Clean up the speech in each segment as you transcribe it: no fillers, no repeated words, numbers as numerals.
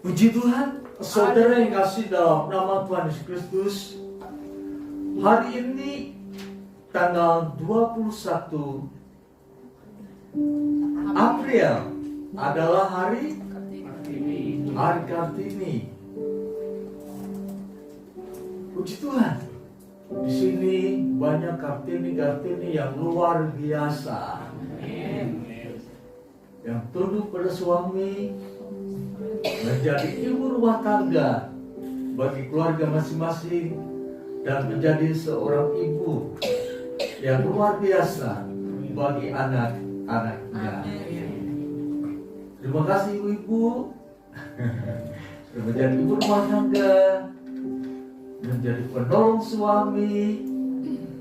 Puji Tuhan, saudara yang kasih dalam nama Tuhan Yesus Kristus. Hari ini tanggal 21 April adalah hari Kartini. Puji Tuhan, di sini banyak Kartini yang luar biasa, yang tunduk pada suami, menjadi ibu rumah tangga bagi keluarga masing-masing, dan menjadi seorang ibu yang luar biasa bagi anak-anaknya. Terima kasih ibu-ibu sudah menjadi ibu rumah tangga, menjadi penolong suami,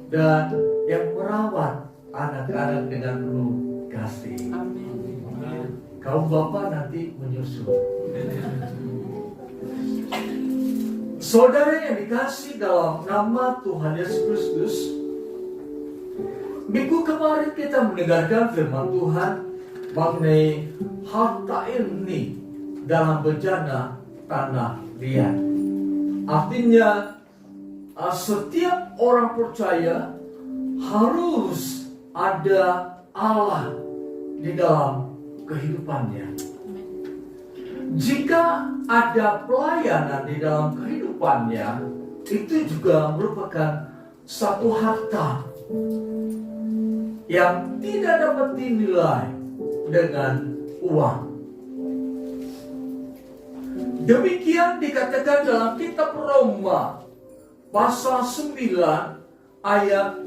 dan yang merawat anak-anak dengan penuh kasih. Kaum bapak nanti menyusul. Saudara yang dikasih dalam nama Tuhan Yesus Kristus, minggu kemarin kita mendengarkan firman Tuhan mengenai harta ini dalam bejana tanah liat. Artinya setiap orang percaya harus ada Allah di dalam kehidupannya. Jika ada pelayanan di dalam kehidupannya, itu juga merupakan satu harta yang tidak dapat dinilai dengan uang. Demikian dikatakan dalam kitab Roma pasal 9 ayat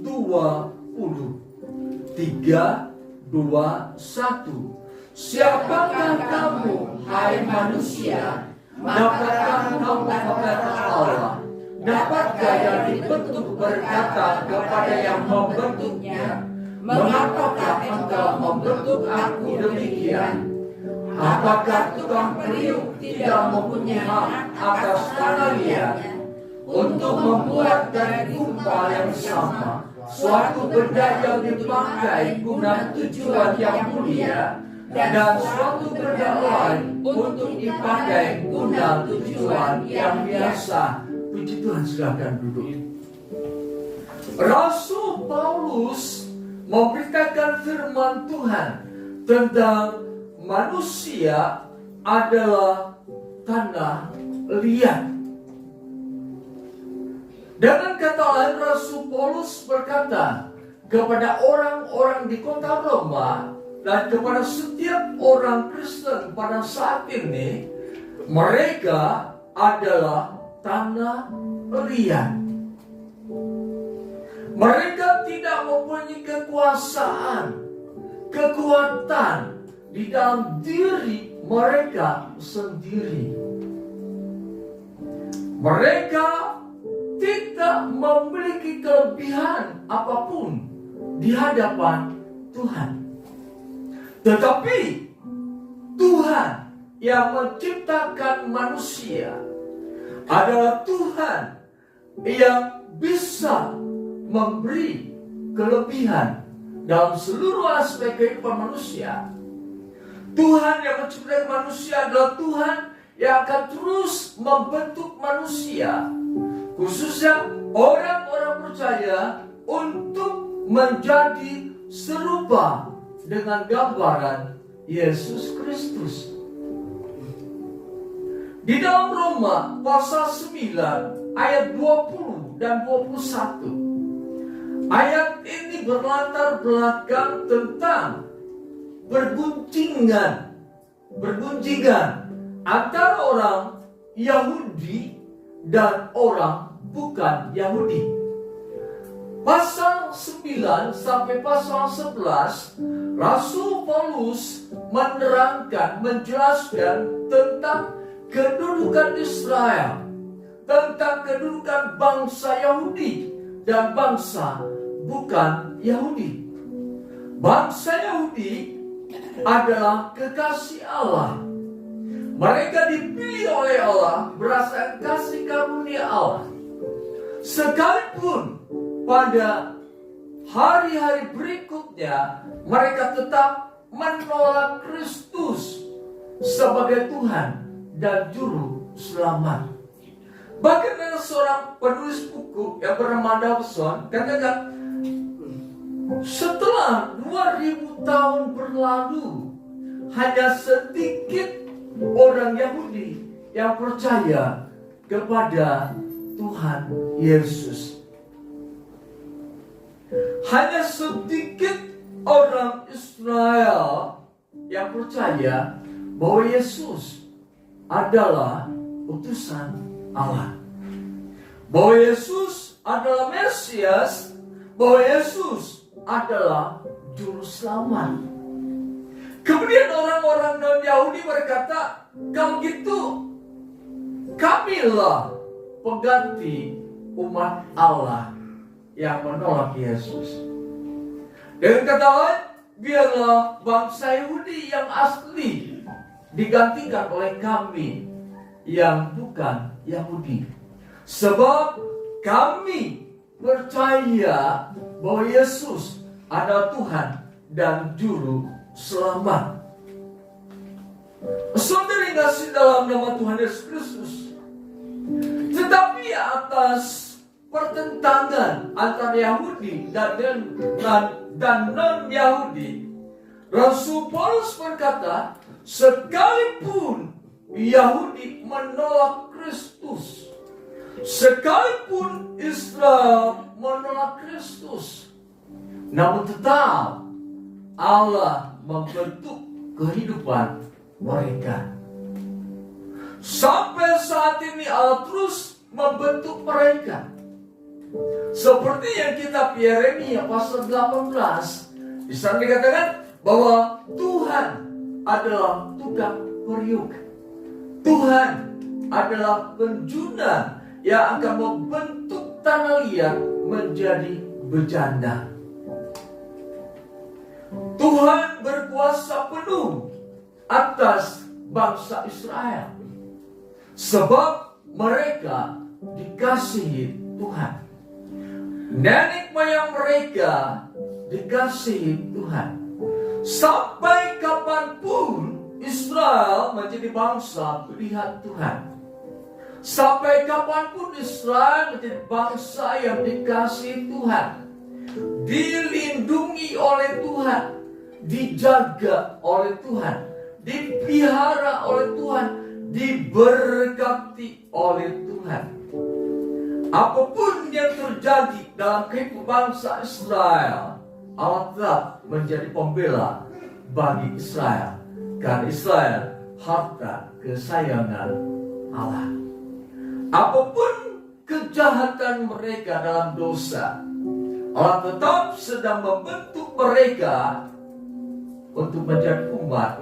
20. 3, 2, 1. Siapakah kamu, hai manusia? Dapatkah kamu berkata Allah? Dapatkah yang dibentuk berkata kepada yang membentuknya, mengapakah engkau membentuk aku demikian? Apakah tukang periuk tidak mempunyai hak atas tanah liat untuk membuat dari gumpal yang sama suatu benda yang dipakai guna tujuan yang mulia, dan suatu benda lain untuk dipakai guna tujuan yang biasa? Puji Tuhan, silakan duduk. Rasul Paulus memberitakan firman Tuhan tentang manusia adalah tanah liat. Dengan kata lain, Rasul Paulus berkata kepada orang-orang di kota Roma dan kepada setiap orang Kristen pada saat ini, mereka adalah tanah liat. Mereka tidak mempunyai kekuasaan, kekuatan di dalam diri mereka sendiri. Mereka tidak memiliki kelebihan apapun di hadapan Tuhan. Tetapi Tuhan yang menciptakan manusia adalah Tuhan yang bisa memberi kelebihan dalam seluruh aspek kehidupan manusia. Tuhan yang menciptakan manusia adalah Tuhan yang akan terus membentuk manusia, khususnya orang-orang percaya, untuk menjadi serupa dengan gambaran Yesus Kristus. Di dalam Roma pasal 9 ayat 20 dan 21, ayat ini berlatar belakang tentang bergunjingan antara orang Yahudi dan orang bukan Yahudi. Pasal 9 sampai pasal 11, Rasul Paulus menerangkan, menjelaskan tentang kedudukan Israel, tentang kedudukan bangsa Yahudi dan bangsa bukan Yahudi. Bangsa Yahudi adalah kekasih Allah. Mereka dipilih oleh Allah berdasarkan kasih karunia Allah. Sekalipun pada hari-hari berikutnya mereka tetap menolak Kristus sebagai Tuhan dan Juru Selamat. Bahkan ada seorang penulis buku yang bernama Dawson katakan, setelah 2000 tahun berlalu, hanya sedikit orang Yahudi yang percaya kepada Tuhan Yesus. Hanya sedikit orang Israel yang percaya bahwa Yesus adalah utusan Allah, bahwa Yesus adalah Mesias, bahwa Yesus adalah Juru Selamat. Kemudian orang-orang non-Yahudi berkata, kalau gitu kamilah pengganti umat Allah yang menolak Yesus. Dengan kata lain, biarlah bangsa Yahudi yang asli digantikan oleh kami yang bukan Yahudi. Sebab kami percaya bahwa Yesus adalah Tuhan dan Juru Selamat. Saudara kasih dalam nama Tuhan Yesus Kristus. Tetapi atas pertentangan antara Yahudi dan non-Yahudi, Rasul Paulus berkata, sekalipun Yahudi menolak Kristus, sekalipun Israel menolak Kristus, namun tetap Allah membentuk kehidupan mereka. Sampai saat ini Allah terus membentuk mereka. Seperti yang kitab Yeremia pasal 18, di sana dikatakan bahwa Tuhan adalah tukang periuk. Tuhan adalah penjuna yang akan membentuk tanah liat menjadi bejana. Tuhan berkuasa penuh atas bangsa Israel, sebab mereka dikasihi Tuhan. Nenek moyang mereka dikasihi Tuhan. Sampai kapanpun Israel menjadi bangsa pilihan Tuhan. Sampai kapanpun Israel menjadi bangsa yang dikasihi Tuhan, dilindungi oleh Tuhan, dijaga oleh Tuhan, dipelihara oleh Tuhan, diberkati oleh Tuhan. Apapun yang terjadi dalam kehidupan bangsa Israel, Allah tetap menjadi pembela bagi Israel, karena Israel harta kesayangan Allah. Apapun kejahatan mereka dalam dosa, Allah tetap sedang membentuk mereka untuk menjadi umat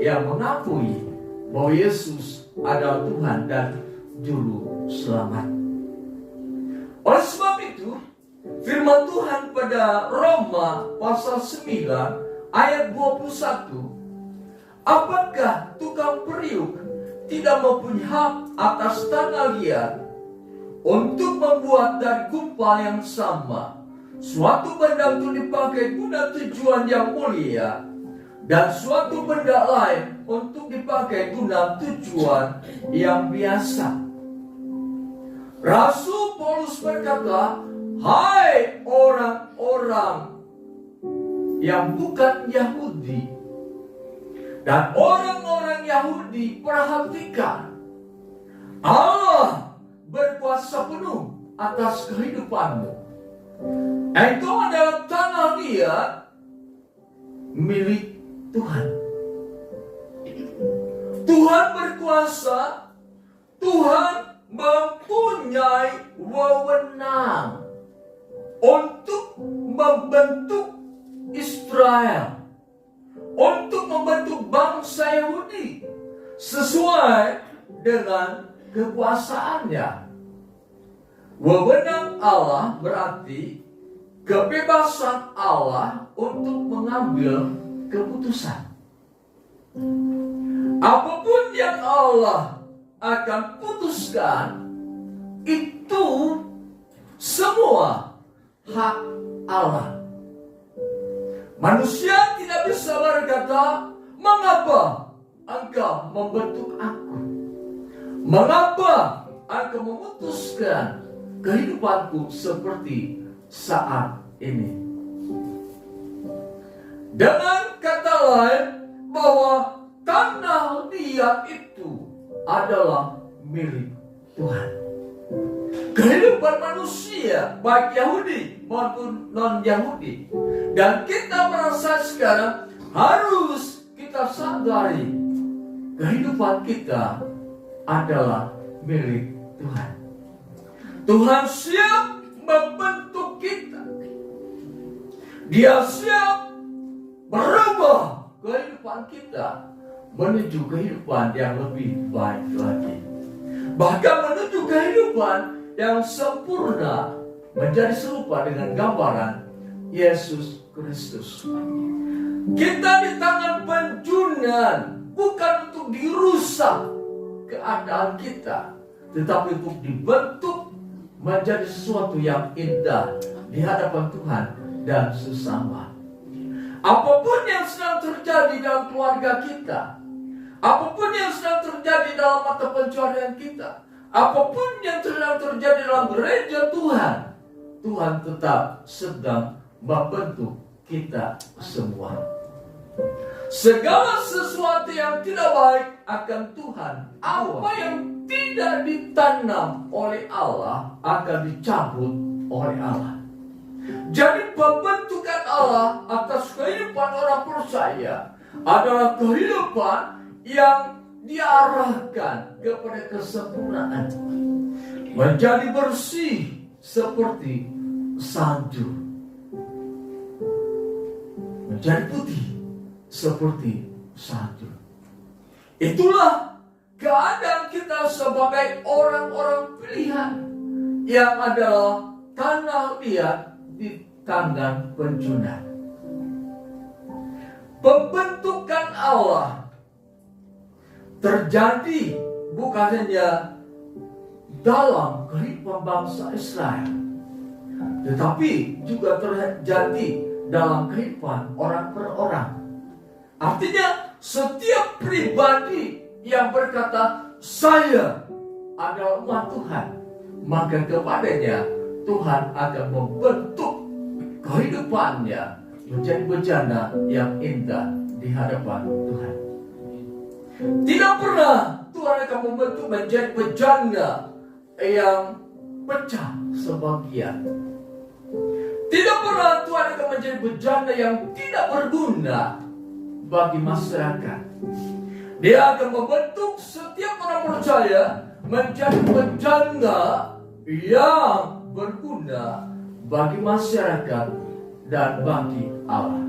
yang mengakui bahwa Yesus adalah Tuhan dan Juru Selamat. Oleh sebab itu, firman Tuhan pada Roma pasal 9 ayat 21, apakah tukang periuk tidak mempunyai hak atas tanah liat untuk membuat dari gumpal yang sama suatu benda untuk dipakai guna tujuan yang mulia, dan suatu benda lain untuk dipakai guna tujuan yang biasa? Rasul Paulus berkata, hai orang-orang yang bukan Yahudi dan orang-orang Yahudi, perhatikan, Allah berkuasa penuh atas kehidupanmu. Engkau adalah tanah liat milik Tuhan. Tuhan berkuasa, Tuhan mempunyai wewenang untuk membentuk Israel, untuk membentuk bangsa Yahudi sesuai dengan kekuasaannya. Wewenang Allah berarti kebebasan Allah untuk mengambil keputusan. Apapun yang Allah akan putuskan, itu semua hak Allah. Manusia tidak bisa berkata, mengapa engkau membentuk aku? Mengapa aku memutuskan kehidupanku seperti saat ini? Dengan kata lain, bahwa tanah liat itu adalah milik Tuhan. Kehidupan manusia, baik Yahudi maupun non-Yahudi, dan kita merasa sekarang harus kita sadari kehidupan kita adalah milik Tuhan. Tuhan siap membentuk kita. Dia siap merubah kehidupan kita menuju kehidupan yang lebih baik lagi. Bahkan menuju kehidupan yang sempurna, menjadi serupa dengan gambaran Yesus Kristus. Kita di tangan penjunan, bukan untuk dirusak keadaan kita, tetapi untuk dibentuk menjadi sesuatu yang indah di hadapan Tuhan dan sesama. Apapun yang sedang terjadi dalam keluarga kita, apapun yang sedang terjadi dalam mata pencaharian kita, apapun yang sedang terjadi dalam gereja Tuhan, Tuhan tetap sedang membentuk kita semua. Segala sesuatu yang tidak baik akan Tuhan, apa yang tidak ditanam oleh Allah akan dicabut oleh Allah. Jadi pembentukan Allah atas kehidupan orang percaya adalah kehidupan yang diarahkan kepada kesempurnaan, menjadi bersih seperti salju, menjadi putih seperti salju. Itulah keadaan kita sebagai orang-orang pilihan yang adalah tanah liat di tangan penjunan. Pembentukan Allah terjadi bukan hanya dalam kehidupan bangsa Israel, tetapi juga terjadi dalam kehidupan orang per orang. Artinya setiap pribadi yang berkata saya adalah umat Tuhan, maka kepadanya Tuhan akan membentuk kehidupannya menjadi bejana yang indah di hadapan Tuhan. Tidak pernah Tuhan akan membentuk menjadi bejana yang pecah sebagian. Tidak pernah Tuhan akan menjadi bejana yang tidak berguna bagi masyarakat. Dia akan membentuk setiap orang percaya menjadi bejana yang berguna bagi masyarakat dan bagi Allah.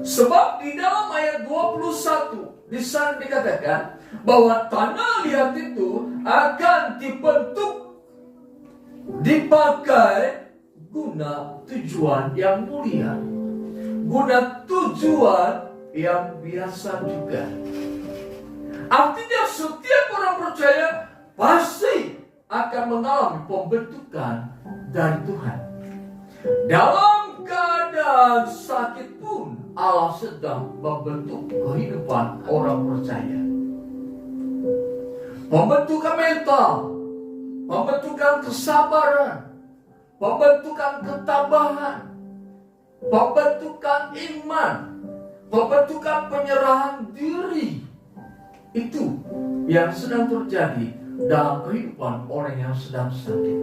Sebab di dalam ayat 21 di sana dikatakan bahwa tanah liat itu akan dibentuk, dipakai guna tujuan yang mulia, guna tujuan yang biasa juga. Artinya setiap orang percaya pasti akan mengalami pembentukan dari Tuhan. Dalam keadaan sakit pun Allah sedang membentuk kehidupan orang percaya. Pembentukan mental, pembentukan kesabaran, pembentukan ketabahan, pembentukan iman, pembentukan penyerahan diri. Itu yang sedang terjadi dalam kehidupan orang yang sedang sakit.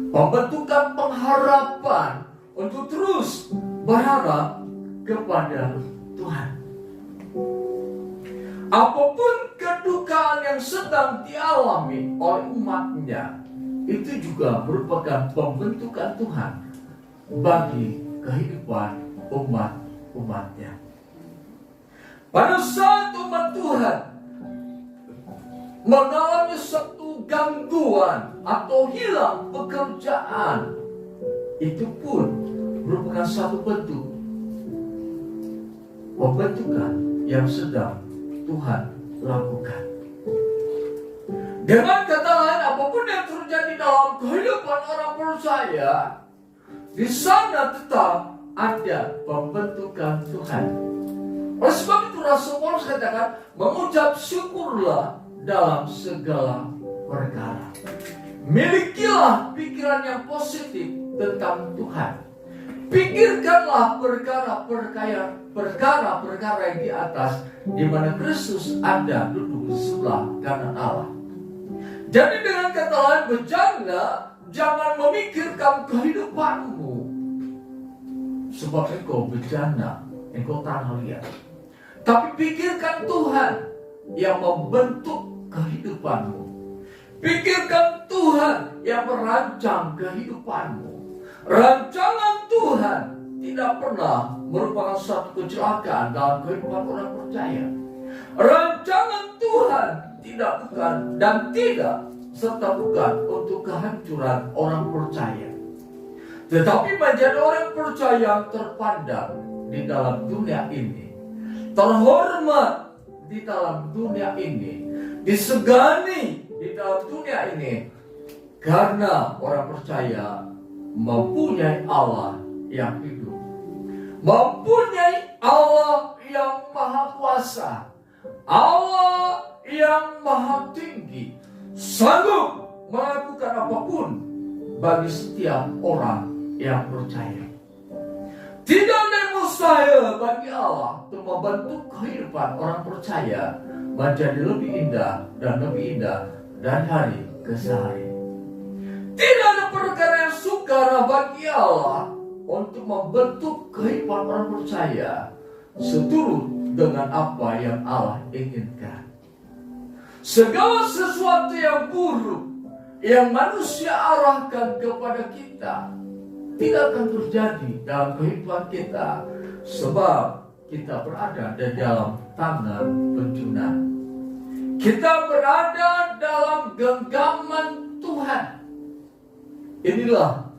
Pembentukan pengharapan untuk terus berharap kepada Tuhan. Apapun kedukaan yang sedang dialami oleh umatnya, itu juga merupakan pembentukan Tuhan bagi kehidupan umat-umatnya. Pada saat umat Tuhan mengalami satu gangguan atau hilang pekerjaan, itu pun merupakan satu bentuk pembentukan yang sedang Tuhan lakukan. Dengan kata lain, apapun yang terjadi dalam kehidupan orang percaya, di sana tetap ada pembentukan Tuhan. Oleh sebab itu Rasul Paulus katakan, mengucap syukurlah dalam segala perkara. Milikilah pikiran yang positif tentang Tuhan. Pikirkanlah perkara-perkara yang di atas, di mana Kristus ada duduk di sebelah kanan Allah. Jadi dengan kata lain, berjanda jangan memikirkan kehidupanmu, sebab engkau berjanda, engkau tanah liat. Tapi pikirkan Tuhan yang membentuk kehidupanmu. Pikirkan Tuhan yang merancang kehidupanmu. Rancangan Tuhan tidak pernah merupakan suatu kecelakaan dalam kehidupan orang percaya. Rancangan Tuhan tidak bukan untuk kehancuran orang percaya, tetapi menjadi orang percaya yang terpandang di dalam dunia ini, terhormat di dalam dunia ini, disegani di dalam dunia ini, karena orang percaya mempunyai Allah yang hidup, mempunyai Allah yang maha kuasa, Allah yang maha tinggi, sanggup melakukan apapun bagi setiap orang yang percaya. Tidak ada yang mustahil bagi Allah untuk membentuk kehidupan orang percaya menjadi lebih indah dan lebih indah dari hari ke hari. Tidak ada perkara yang sukar bagi Allah untuk membentuk kehidupan orang percaya seturut dengan apa yang Allah inginkan. Segala sesuatu yang buruk yang manusia arahkan kepada kita tidak akan terjadi dalam kehidupan kita, sebab kita berada di dalam tangan penjuna. Kita berada dalam genggaman Tuhan. Inilah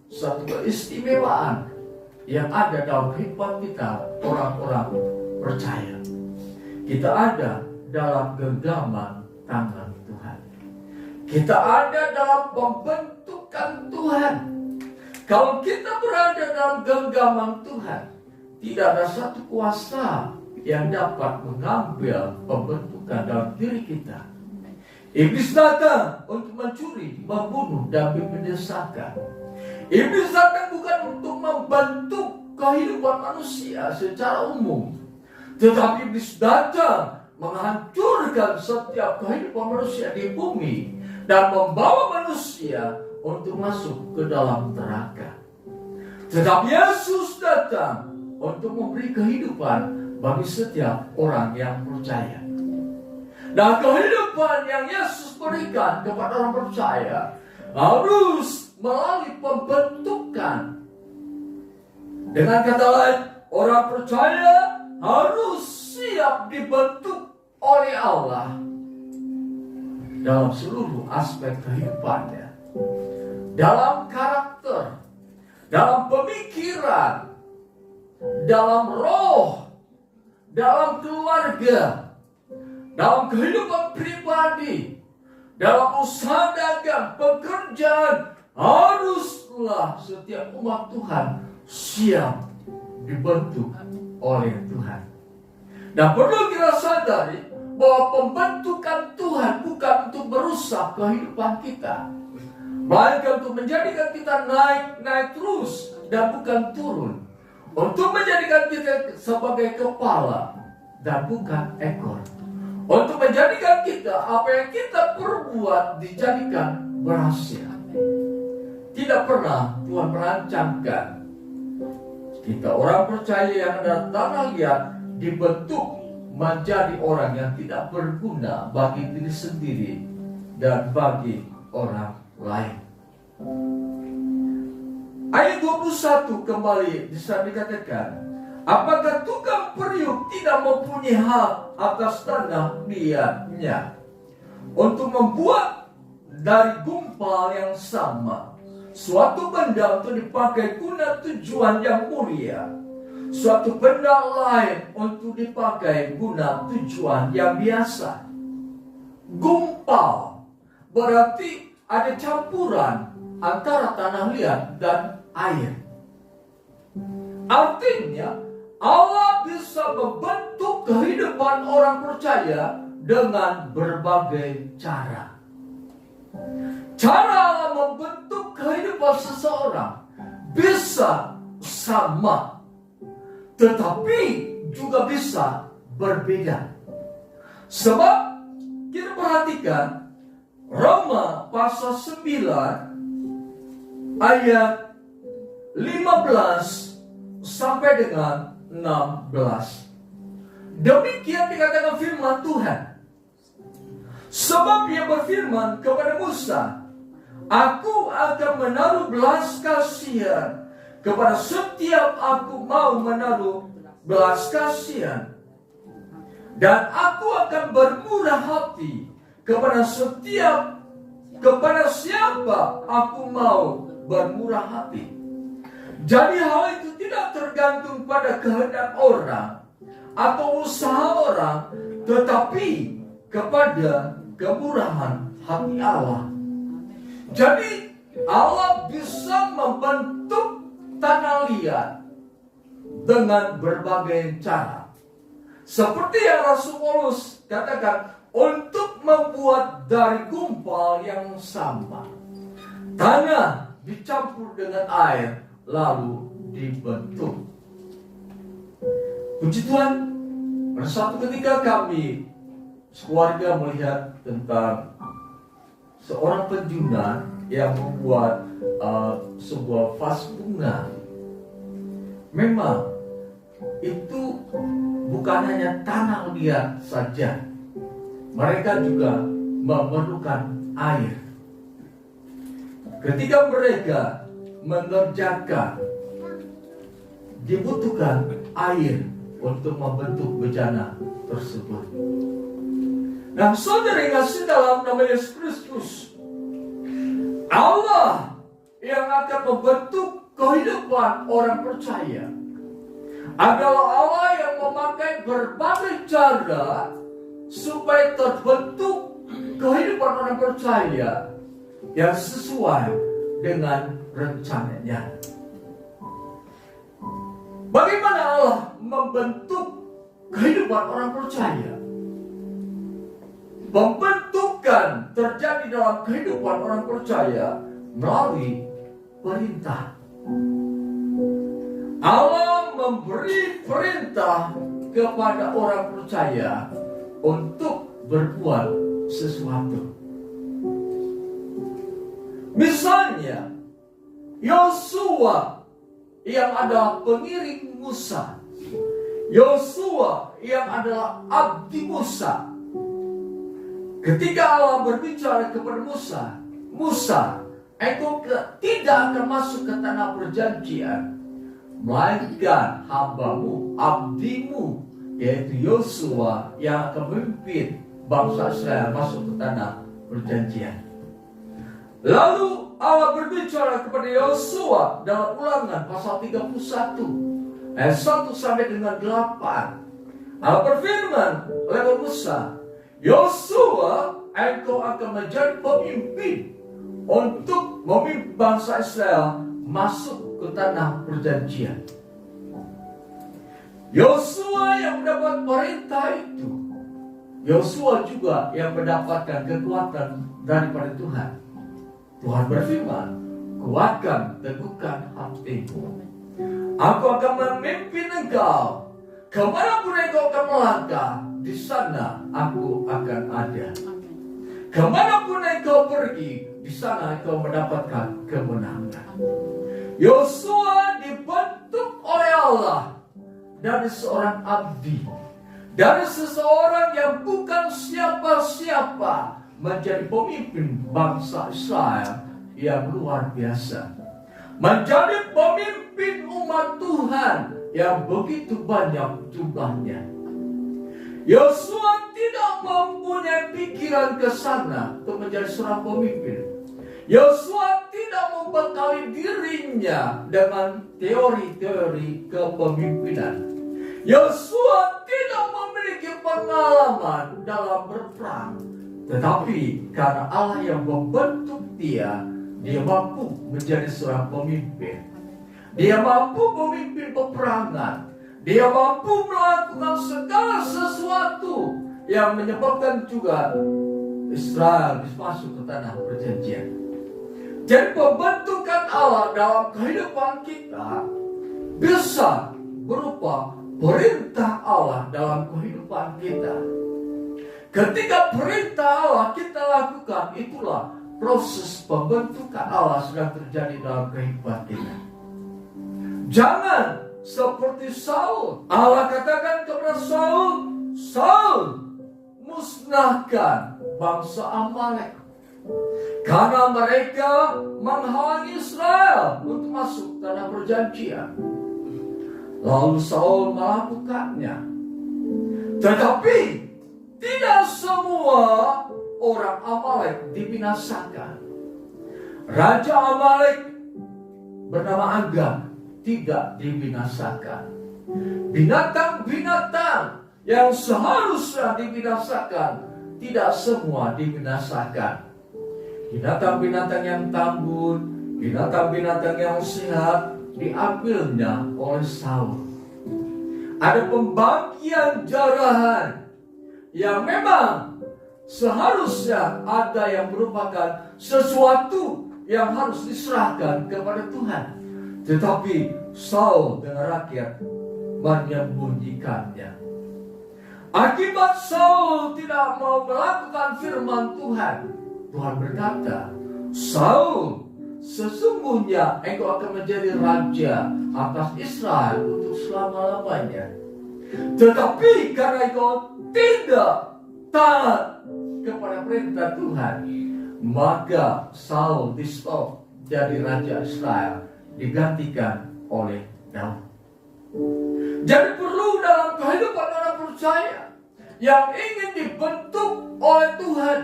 satu keistimewaan yang ada dalam kehidupan kita, orang-orang percaya. Kita ada dalam genggaman tangan Tuhan. Kita ada dalam pembentukan Tuhan. Kalau kita berada dalam genggaman Tuhan, tidak ada satu kuasa yang dapat mengambil pembentukan dalam diri kita. Iblis datang untuk mencuri, membunuh, dan membinasakan. Iblis datang bukan untuk membentuk kehidupan manusia secara umum, tetapi iblis datang menghancurkan setiap kehidupan manusia di bumi dan membawa manusia untuk masuk ke dalam neraka. Tetapi Yesus datang untuk memberi kehidupan bagi setiap orang yang percaya. Dan kehidupan yang Yesus berikan kepada orang percaya harus melalui pembentukan. Dengan kata lain, orang percaya harus siap dibentuk oleh Allah dalam seluruh aspek kehidupannya, dalam karakter, dalam pemikiran, dalam roh, dalam keluarga, dalam kehidupan pribadi, dalam usaha dagang, pekerjaan. Haruslah setiap umat Tuhan siap dibentuk oleh Tuhan. Dan perlu kita sadari bahwa pembentukan Tuhan bukan untuk merusak kehidupan kita, melainkan untuk menjadikan kita naik terus dan bukan turun, untuk menjadikan kita sebagai kepala dan bukan ekor, untuk menjadikan kita apa yang kita perbuat dijadikan berhasil. Tidak pernah Tuhan merancangkan kita orang percaya yang ada tanah liat dibentuk menjadi orang yang tidak berguna bagi diri sendiri dan bagi orang lain. Ayat 21 kembali bisa dikatakan, apakah tukang periuk tidak mempunyai hak atas tanah liatnya untuk membuat dari gumpal yang sama suatu benda untuk dipakai guna tujuan yang mulia, suatu benda lain untuk dipakai guna tujuan yang biasa? Gumpal berarti ada campuran antara tanah liat dan air. Artinya Allah bisa membentuk kehidupan orang percaya dengan berbagai cara. Cara Allah membentuk kehidupan seseorang bisa sama, tetapi juga bisa berbeda. Sebab kita perhatikan Roma pasal 9 ayat 15 sampai dengan 16. Demikian dikatakan firman Tuhan. Sebab Ia berfirman kepada Musa, Aku akan menaruh belas kasihan kepada setiap aku mau menaruh belas kasihan. Dan aku akan bermurah hati kepada siapa aku mau bermurah hati. Jadi hal itu tidak tergantung pada kehendak orang atau usaha orang, tetapi kepada kemurahan hati Allah. Jadi Allah bisa membentuk tanah liat dengan berbagai cara. Seperti yang Rasul Paulus katakan, untuk membuat dari gumpal yang sama, tanah dicampur dengan air lalu dibentuk. Puji Tuhan, pada suatu ketika kami sekeluarga melihat tentang seorang penjuna yang membuat sebuah vas bunga. Memang itu bukan hanya tanah liat saja, mereka juga memerlukan air. Ketika mereka mengerjakan, dibutuhkan air untuk membentuk bejana tersebut. Nah, saudara yang kasih dalam nama Yesus Kristus, Allah yang akan membentuk kehidupan orang percaya adalah Allah yang memakai berbagai cara supaya terbentuk kehidupan orang percaya yang sesuai dengan rencananya. Bagaimana Allah membentuk kehidupan orang percaya? Pembentukan terjadi dalam kehidupan orang percaya melalui perintah. Allah memberi perintah kepada orang percaya untuk berbuat sesuatu. Misalnya, Yosua yang adalah pengiring Musa, Yosua yang adalah abdi Musa. Ketika Allah berbicara kepada Musa, Musa, engkau tidak akan masuk ke tanah perjanjian, melainkan hambamu, abdimu, yaitu Yosua yang akan memimpin bangsa Israel masuk ke tanah perjanjian. Lalu Allah berbicara kepada Yosua dalam Ulangan pasal 31 ayat 1 sampai dengan 8. Allah berfirman lewat Musa, Yosua, engkau akan menjadi pemimpin untuk memimpin bangsa Israel masuk ke tanah perjanjian. Yosua yang mendapat perintah itu, Yosua juga yang mendapatkan kekuatan daripada Tuhan. Tuhan berfirman, kuatkan, teguhkan hatimu. Aku akan memimpin engkau. Kemanapun engkau akan melangkah, di sana aku akan ada. Kemanapun engkau pergi, di sana engkau mendapatkan kemenangan. Yosua dibentuk oleh Allah dari seorang abdi, dari seseorang yang bukan siapa-siapa, menjadi pemimpin bangsa Israel yang luar biasa, menjadi pemimpin umat Tuhan yang begitu banyak jumlahnya. Yosua tidak mempunyai pikiran ke sana untuk menjadi seorang pemimpin. Yosua tidak membekali dirinya dengan teori-teori kepemimpinan. Yosua tidak memiliki pengalaman dalam berperang. Tetapi karena Allah yang membentuk dia mampu menjadi seorang pemimpin. Dia mampu memimpin peperangan. Dia mampu melakukan segala sesuatu yang menyebabkan juga Israel bisa masuk ke tanah perjanjian. Jadi pembentukan Allah dalam kehidupan kita bisa berupa perintah Allah dalam kehidupan kita. Ketika perintah Allah kita lakukan, itulah proses pembentukan Allah sedang terjadi dalam kehidupan kita. Jangan seperti Saul. Allah katakan kepada Saul, Saul, musnahkan bangsa Amalek, karena mereka menghalangi Israel untuk masuk tanah perjanjian. Lalu Saul melakukannya. Tetapi tidak semua orang Amalek dibinasakan. Raja Amalek bernama Agag tidak dibinasakan. Binatang-binatang yang seharusnya dibinasakan tidak semua dibinasakan. Binatang-binatang yang tambun, binatang-binatang yang sehat diambilnya oleh Saul. Ada pembagian jarahan yang memang seharusnya ada yang merupakan sesuatu yang harus diserahkan kepada Tuhan. Tetapi Saul dengan rakyat menyembunyikannya. Akibat Saul tidak mau melakukan firman Tuhan, Tuhan berkata, Saul, sesungguhnya engkau akan menjadi raja atas Israel untuk selama-lamanya. Tetapi karena engkau tidak taat kepada perintah Tuhan, maka Saul di-stop jadi raja Israel, digantikan oleh Daud. Jadi perlu dalam kehidupan orang percaya yang ingin dibentuk oleh Tuhan,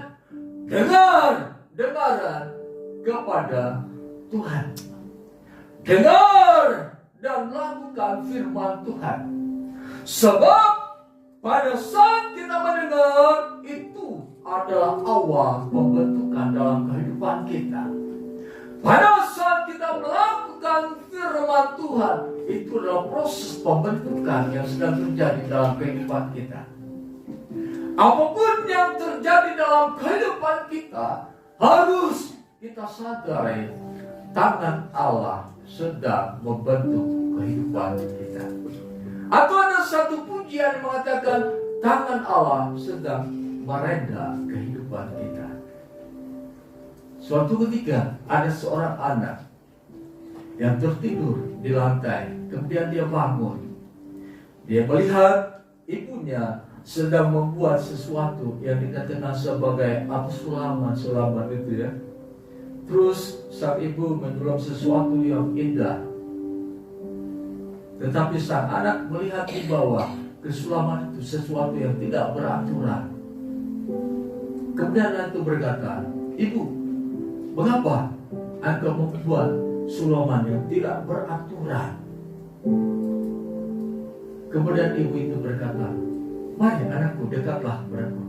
dengaran kepada Tuhan. Dengar dan lakukan firman Tuhan. Sebab pada saat kita mendengar, itu adalah awal pembentukan dalam kehidupan kita. Pada saat kita melakukan firman Tuhan, itu adalah proses pembentukan yang sedang terjadi dalam kehidupan kita. Apapun yang terjadi dalam kehidupan kita, harus kita sadari tangan Allah sedang membentuk kehidupan kita. Atau ada satu pujian yang mengatakan tangan Allah sedang merenda kehidupan kita. Suatu ketika ada seorang anak yang tertidur di lantai, kemudian dia bangun. Dia melihat ibunya sedang membuat sesuatu yang dikatakan sebagai sulaman itu ya. Terus sang ibu menyulam sesuatu yang indah. Tetapi sang anak melihat di bawah kesulaman itu sesuatu yang tidak beraturan. Kemudian anak itu berkata, Ibu, mengapa engkau membuat sulaman yang tidak beraturan? Kemudian ibu itu berkata, mari anakku, dekatlah padaku.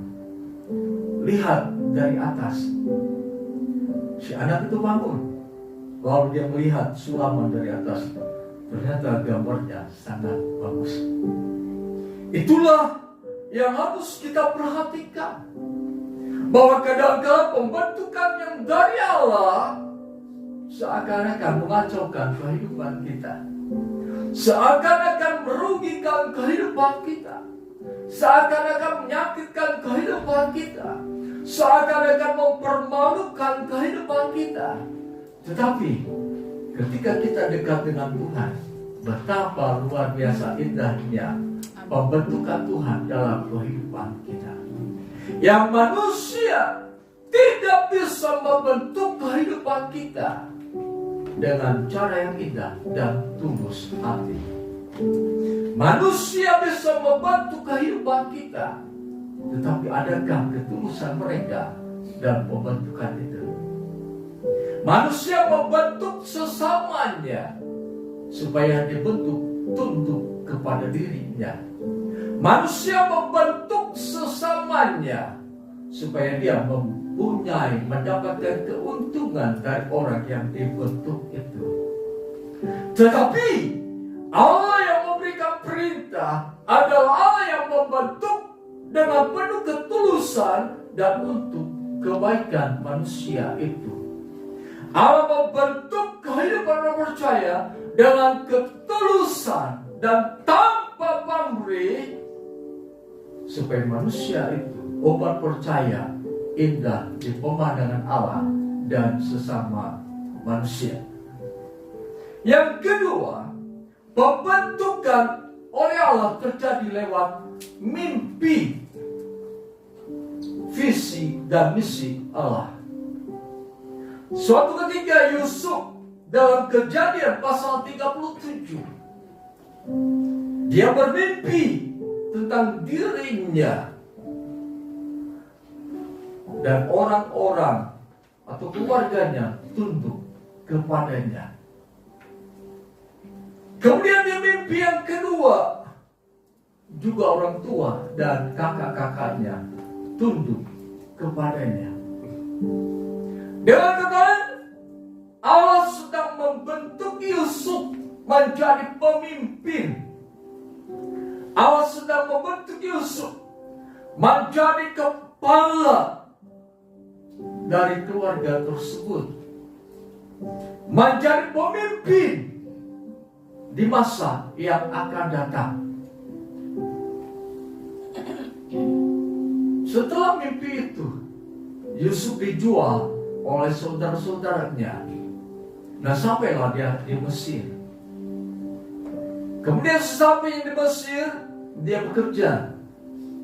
Lihat dari atas. Si anak itu bangun. Lalu dia melihat sulaman dari atas. Ternyata gambarnya sangat bagus. Itulah yang harus kita perhatikan. Bahwa kadang-kadang pembentukan yang dari Allah seakan-akan mengacaukan kehidupan kita. Seakan-akan merugikan kehidupan kita. Seakan-akan menyakitkan kehidupan kita. Seakan-akan mempermalukan kehidupan kita. Tetapi ketika kita dekat dengan Tuhan, betapa luar biasa indahnya pembentukan Tuhan dalam kehidupan kita. Yang manusia tidak bisa membentuk kehidupan kita dengan cara yang indah dan tulus hati. Manusia bisa membantu kehidupan kita, tetapi adakah ketulusan mereka dan pembentukan itu? Manusia membentuk sesamanya supaya dibentuk tunduk kepada dirinya. Manusia membentuk sesamanya supaya dia mendapatkan keuntungan dari orang yang dibentuk itu. Tetapi Allah yang memberikan perintah adalah Allah yang membentuk dengan penuh ketulusan dan untuk kebaikan manusia itu. Allah membentuk kehidupan orang percaya dengan ketulusan dan tanpa pamrih, supaya manusia itu, umat percaya, indah di pemandangan Allah dan sesama manusia. Yang kedua, pembentukan oleh Allah terjadi lewat mimpi, visi dan misi Allah. Suatu ketika Yusuf dalam Kejadian pasal 37, dia bermimpi tentang dirinya dan orang-orang atau keluarganya tunduk kepadanya. Kemudian di mimpi yang kedua, juga orang tua dan kakak-kakaknya tunduk kepadanya. Dengan kata Allah sedang membentuk Yusuf menjadi pemimpin. Allah sedang membentuk Yusuf menjadi kepala dari keluarga tersebut, menjadi pemimpin di masa yang akan datang. Setelah mimpi itu, Yusuf dijual oleh saudara-saudaranya. Nah, sampailah dia di Mesir. Kemudian sesampainya di Mesir, dia bekerja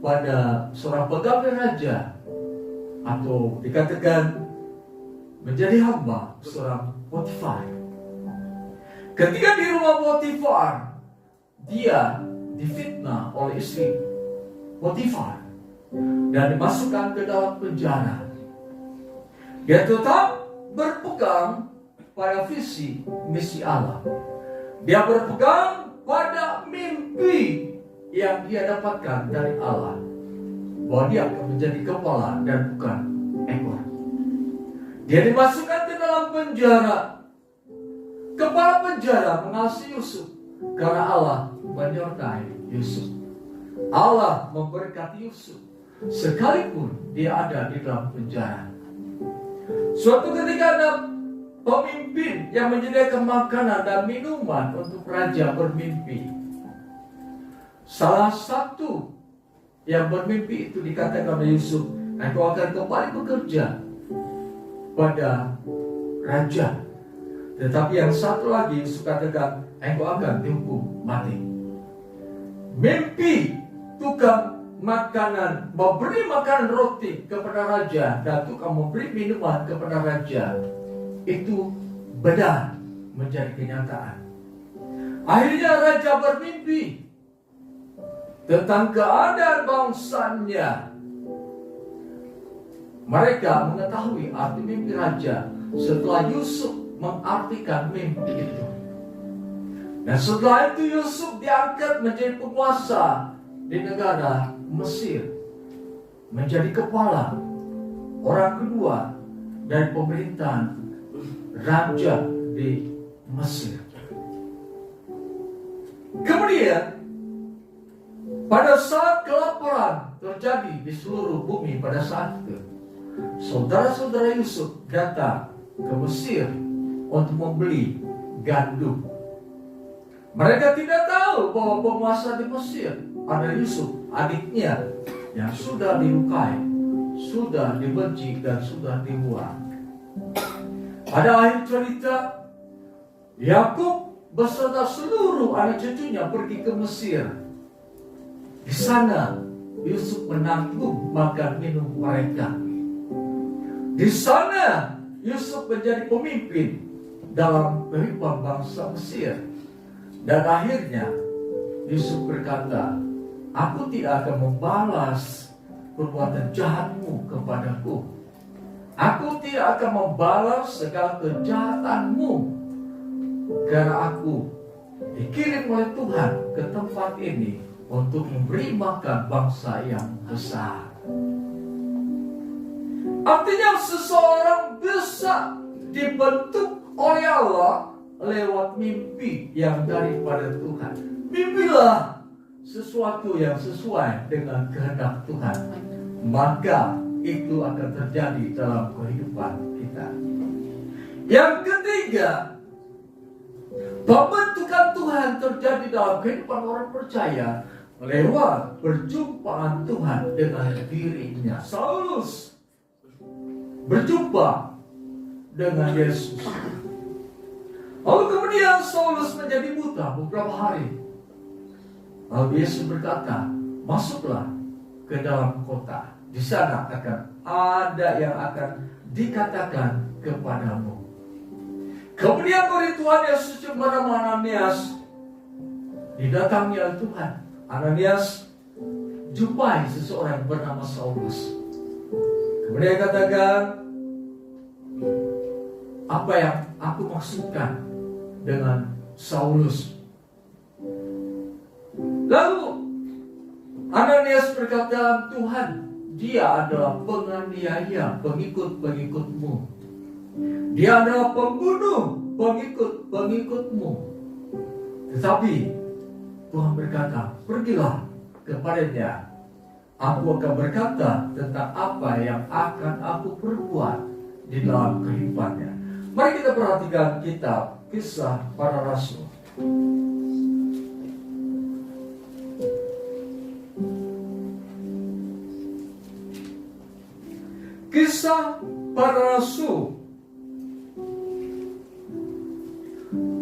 pada seorang pegawai raja, atau dikatakan menjadi hamba seorang Potifar. Ketika di rumah Potifar, dia difitnah oleh istri Potifar dan dimasukkan ke dalam penjara. Dia tetap berpegang pada visi misi Allah. Dia berpegang pada mimpi yang dia dapatkan dari Allah, bahwa dia akan menjadi kepala dan bukan ekor. Dia dimasukkan ke dalam penjara. Kepala penjara mengasihi Yusuf karena Allah menyertai Yusuf. Allah memberkati Yusuf sekalipun dia ada di dalam penjara. Suatu ketika ada pemimpin yang menyediakan makanan dan minuman untuk raja bermimpi. Salah satu yang bermimpi itu dikatakan oleh Yusuf, engkau akan kembali bekerja pada raja. Tetapi yang satu lagi Yusuf katakan, engkau akan dihukum mati. Mimpi tukang makanan, memberi makanan roti kepada raja dan tukang memberi minuman kepada raja, itu benar menjadi kenyataan. Akhirnya raja bermimpi tentang keadaan bangsanya. Mereka mengetahui arti mimpi raja setelah Yusuf mengartikan mimpi itu. Dan setelah itu Yusuf diangkat menjadi penguasa di negara Mesir, menjadi kepala orang kedua dari pemerintahan raja di Mesir. Kemudian pada saat kelaparan terjadi di seluruh bumi pada saat itu, saudara-saudara Yusuf datang ke Mesir untuk membeli gandum. Mereka tidak tahu bahwa penguasa di Mesir ada Yusuf, adiknya yang sudah dilukai, sudah dibenci dan sudah dibuang. Pada akhir cerita, Yakub beserta seluruh anak cucunya pergi ke Mesir. Di sana Yusuf menanggung makan minum mereka. Di sana Yusuf menjadi pemimpin dalam kehidupan bangsa Mesir. Dan akhirnya Yusuf berkata, aku tidak akan membalas perbuatan jahatmu kepadaku. Aku tidak akan membalas segala kejahatanmu, karena aku dikirim oleh Tuhan ke tempat ini untuk memberi makan bangsa yang besar. Artinya seseorang bisa dibentuk oleh Allah lewat mimpi yang daripada Tuhan. Mimpilah sesuatu yang sesuai dengan kehendak Tuhan, maka itu akan terjadi dalam kehidupan kita. Yang ketiga, pembentukan Tuhan terjadi dalam kehidupan orang percaya lewat perjumpaan Tuhan dengan dirinya. Saulus berjumpa dengan Yesus. Lalu kemudian Saulus menjadi buta beberapa hari. Lalu Yesus berkata, masuklah ke dalam kota. Di sana akan ada yang akan dikatakan kepadamu. Kemudian murid Tuhan Yesus bernama Ananias didatangi oleh Tuhan. Ananias jumpai seseorang bernama Saulus. Kemudian katakan, apa yang aku maksudkan dengan Saulus? Lalu Ananias berkata, Tuhan, dia adalah penganiaya pengikut-pengikutmu. Dia adalah pembunuh pengikut-pengikutmu. Tetapi Tuhan berkata, pergilah kepadanya. Aku akan berkata tentang apa yang akan aku perbuat di dalam kehidupannya. Mari kita perhatikan kitab Kisah Para Rasul. Kisah Para Rasul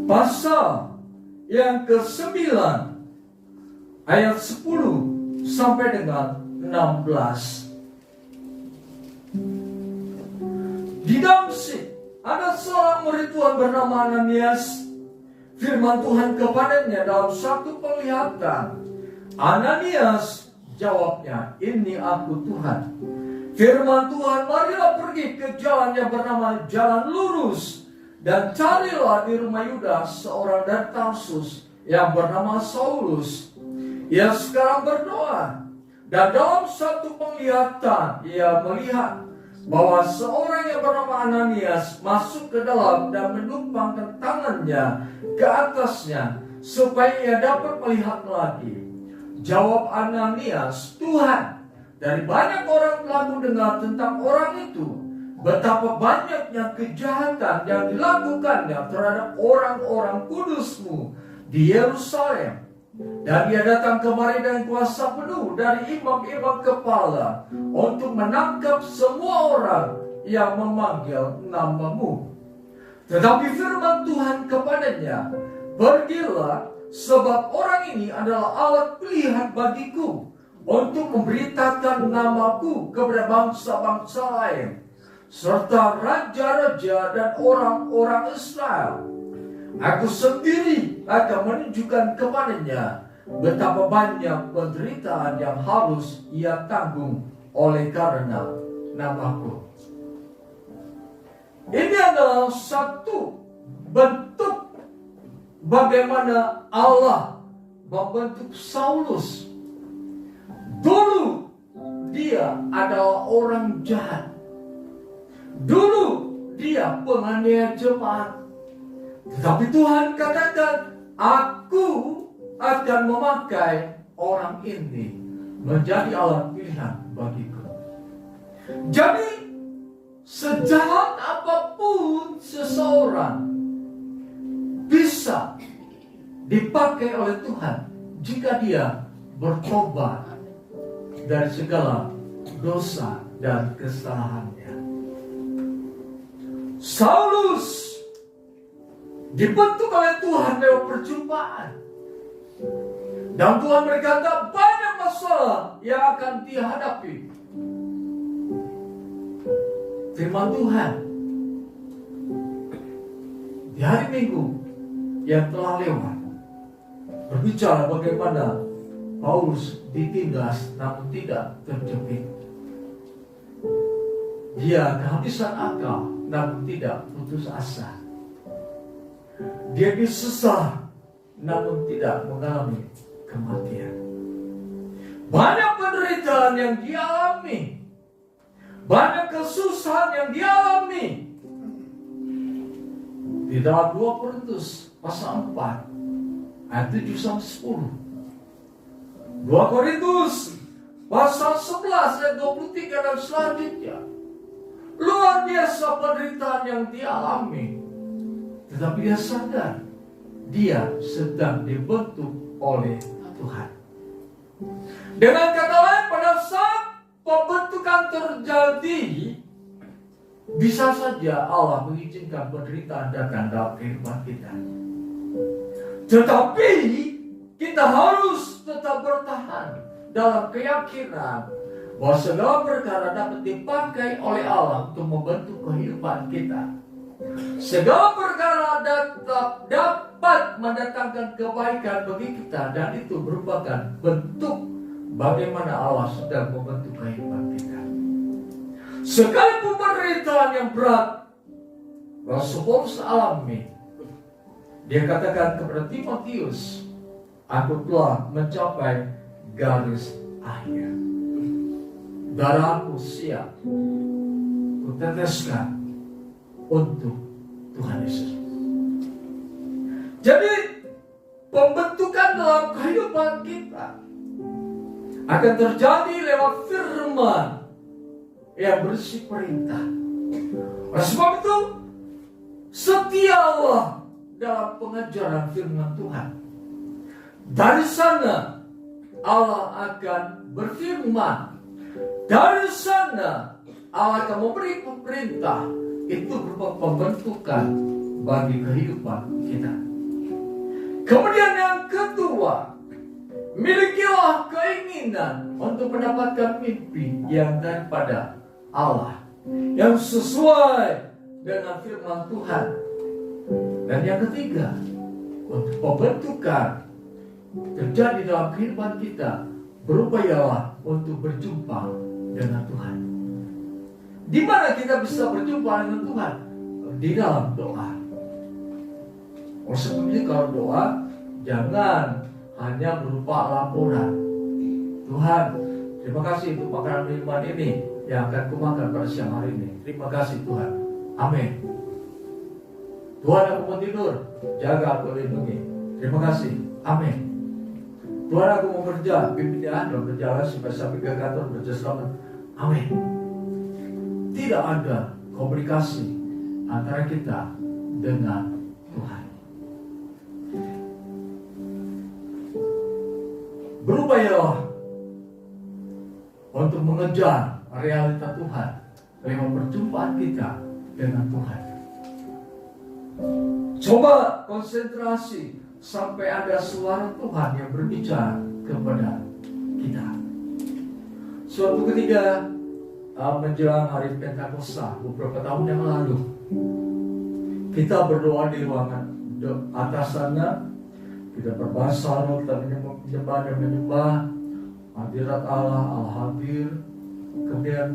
pasal yang ke-9 ayat 10 sampai dengan 16. Di Damsyik ada seorang murid Tuhan bernama Ananias. Firman Tuhan kepadanya dalam satu penglihatan. Ananias, jawabnya, ini aku Tuhan. Firman Tuhan, marilah pergi ke jalan yang bernama Jalan Lurus, dan carilah di rumah Yudas seorang dari Tarsus yang bernama Saulus. Ia sekarang berdoa, dan dalam satu penglihatan ia melihat bahwa seorang yang bernama Ananias masuk ke dalam dan menumpangkan tangannya ke atasnya supaya ia dapat melihat lagi. Jawab Ananias, Tuhan, dari banyak orang telah mendengar tentang orang itu, betapa banyaknya kejahatan yang dilakukannya terhadap orang-orang kudus-Mu di Yerusalem. Dan dia datang kemari dengan kuasa penuh dari imam-imam kepala untuk menangkap semua orang yang memanggil nama-Mu. Tetapi firman Tuhan kepadanya, pergilah, sebab orang ini adalah alat pilihan bagiku untuk memberitakan namaku kepada bangsa-bangsa lain, serta raja-raja dan orang-orang Israel. Aku sendiri akan menunjukkan kepadanya betapa banyak penderitaan yang harus ia tanggung oleh karena namaku. Ini adalah satu bentuk bagaimana Allah membentuk Saulus. Dulu dia adalah orang jahat. Dulu dia penganiaya jemaat. Tetapi Tuhan katakan, aku akan memakai orang ini menjadi alat pilihan bagiku. Jadi, sejahat apapun seseorang bisa dipakai oleh Tuhan jika dia bertobat dari segala dosa dan kesalahannya. Saulus dibentuk oleh Tuhan lewat perjumpaan. Dan Tuhan berkata banyak masalah yang akan dihadapi. Firman Tuhan di hari Minggu yang telah lewat berbicara bagaimana Paulus ditindas namun tidak terjepit. Dia kehabisan akal namun tidak putus asa. Dia disesah namun tidak mengalami kematian. Banyak penderitaan yang dialami, banyak kesusahan yang dialami. Di dalam 2 Korintus pasal 4 ayat 7 sampai 10 2 Korintus pasal 11 ayat 23 dan selanjutnya. Luar biasa penderitaan yang dia alami, tetapi dia sadar dia sedang dibentuk oleh Tuhan. Dengan kata lain, pada saat pembentukan terjadi, bisa saja Allah mengizinkan penderitaan datang dalam kehidupan kita. Tetapi kita harus tetap bertahan dalam keyakinan bahwa segala perkara dapat dipakai oleh Allah untuk membentuk kehidupan kita. Segala perkara dapat mendatangkan kebaikan bagi kita, dan itu merupakan bentuk bagaimana Allah sedang membentuk kehidupan kita. Sekalipun penderitaan yang berat Rasul Paulus alami, dia katakan kepada Timotius, aku telah mencapai garis akhir. Darahku siap kuteteskan untuk Tuhan Yesus. Jadi pembentukan dalam kehidupan kita akan terjadi lewat firman yang berisi perintah. Oleh sebab itu, setialah dalam pengajaran firman Tuhan. Dari sana Allah akan berfirman. Dari sana Allah akan memberi perintah. Itu berupa pembentukan bagi kehidupan kita. Kemudian yang kedua, milikilah keinginan untuk mendapatkan mimpi yang daripada Allah, yang sesuai dengan firman Tuhan. Dan yang ketiga, untuk pembentukan terjadi dalam kehidupan kita, berupayalah untuk berjumpa dengan Tuhan. Di mana kita bisa berjumpa dengan Tuhan? Di dalam doa. Oleh sebab itu, kalau doa jangan hanya berupa laporan. Tuhan, terima kasih untuk makanan minuman ini yang akan kumakan pada siang hari ini. Terima kasih Tuhan. Amin. Tuhan, aku mau tidur, jaga aku, lindungi. Terima kasih. Amin. Tuhan, aku mau kerja, pimpin dia dalam perjalanan sampai ke kantor berjaya selamat. Amin. Tidak ada komunikasi antara kita dengan Tuhan. Berupayalah untuk mengejar realita Tuhan lewat perjumpaan kita dengan Tuhan. Coba konsentrasi sampai ada suara Tuhan yang berbicara kepada kita. Suatu ketika menjelang hari Pentakosta beberapa tahun yang lalu, kita berdoa di ruangan atas sana. Kita berbahasa roh, kita menyembah dan menyembah hadirat Allah, Allah hadir. Kemudian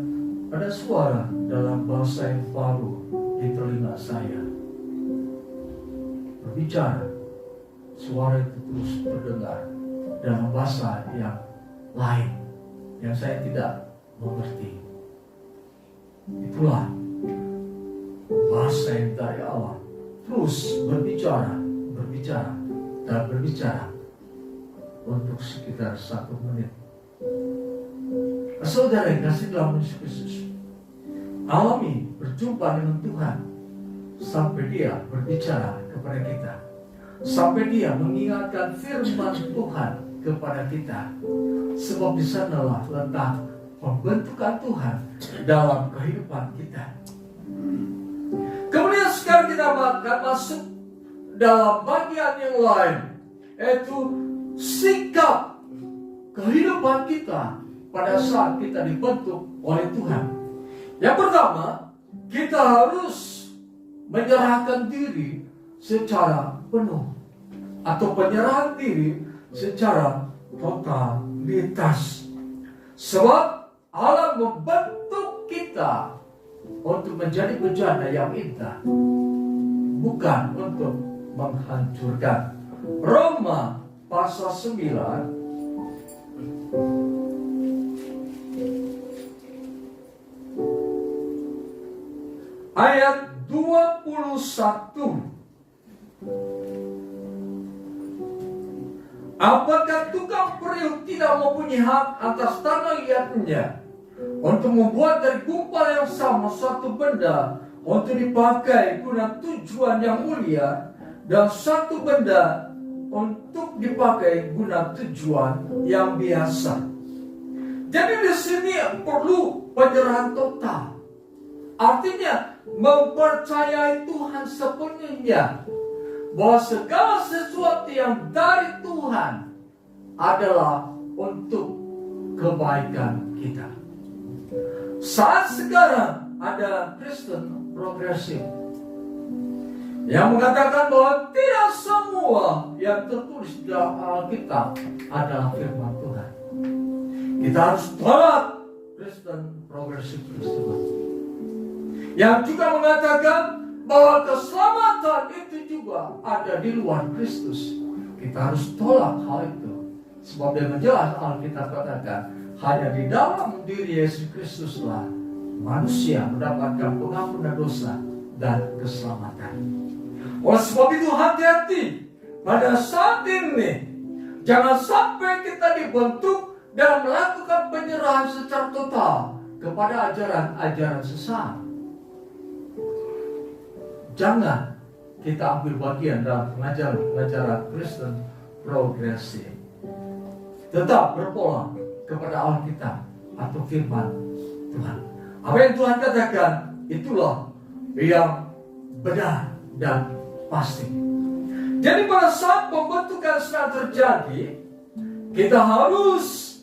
ada suara dalam bahasa yang baru di telinga saya berbicara. Suara itu terus terdengar dalam bahasa yang lain yang saya tidak mengerti. Itulah bahasa yang dari Allah, terus berbicara dan berbicara untuk sekitar 1 menit. Saudara yang kasih dalam Yesus Kristus, alami berjumpa dengan Tuhan sampai dia berbicara kepada kita, sampai dia mengingatkan firman Tuhan kepada kita. Sebab di sanalah letak pembentukan Tuhan dalam kehidupan kita. Kemudian sekarang kita akan masuk dalam bagian yang lain, yaitu sikap kehidupan kita pada saat kita dibentuk oleh Tuhan. Yang pertama, kita harus menyerahkan diri secara penuh, atau penyerahan diri secara totalitas. Sebab Allah membentuk kita untuk menjadi bejana yang indah, bukan untuk menghancurkan. Roma pasal 9 ayat 21. Apakah tukang periuk tidak mempunyai hak atas tanah liatnya untuk membuat dari gumpal yang sama suatu benda untuk dipakai guna tujuan yang mulia, dan satu benda untuk dipakai guna tujuan yang biasa? Jadi di sini perlu penyerahan total. Artinya mempercayai Tuhan sepenuhnya, bahwa segala sesuatu yang dari Tuhan adalah untuk kebaikan kita. Saat sekarang ada Kristen progresif yang mengatakan bahwa tidak semua yang tertulis di dalam Alkitab adalah firman Tuhan. Kita harus tolak Kristen progresif tersebut, yang juga mengatakan bahwa keselamatan itu juga ada di luar Kristus. Kita harus tolak hal itu, sebab dengan jelas Alkitab katakan hanya di dalam diri Yesus Kristuslah manusia mendapatkan pengampunan dosa dan keselamatan. Oleh sebab itu hati-hati pada saat ini, jangan sampai kita dibentuk dan melakukan penyerahan secara total kepada ajaran-ajaran sesat. Jangan kita ambil bagian dalam pengajaran Kristen progresif. Tetap berpola kepada Alkitab atau firman Tuhan. Apa yang Tuhan katakan, itulah yang benar dan pasti. Jadi pada saat pembentukan sedang terjadi, kita harus